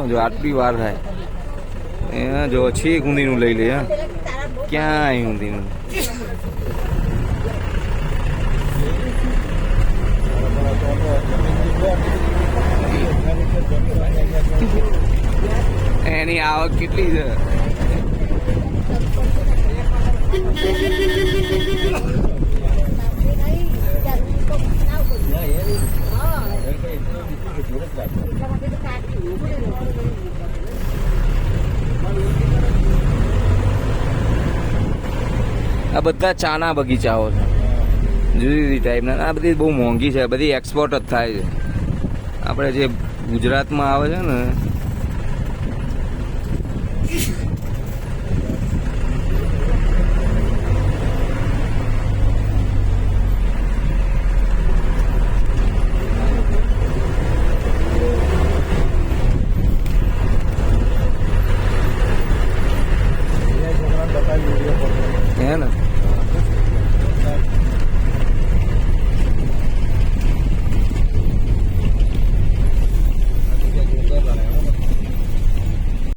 જો આટલી વાર થાય જો છેક ઊંધીનું લઈ લે. હા ક્યાંય ઊંધીનું એની આવક કેટલી છે? આ બધા ચાના બગીચાઓ છે, જુદી જુદી ટાઈપના. આ બધી બહુ મોંઘી છે, બધી એક્સપોર્ટ જ થાય છે. આપણે જે ગુજરાતમાં આવે છે ને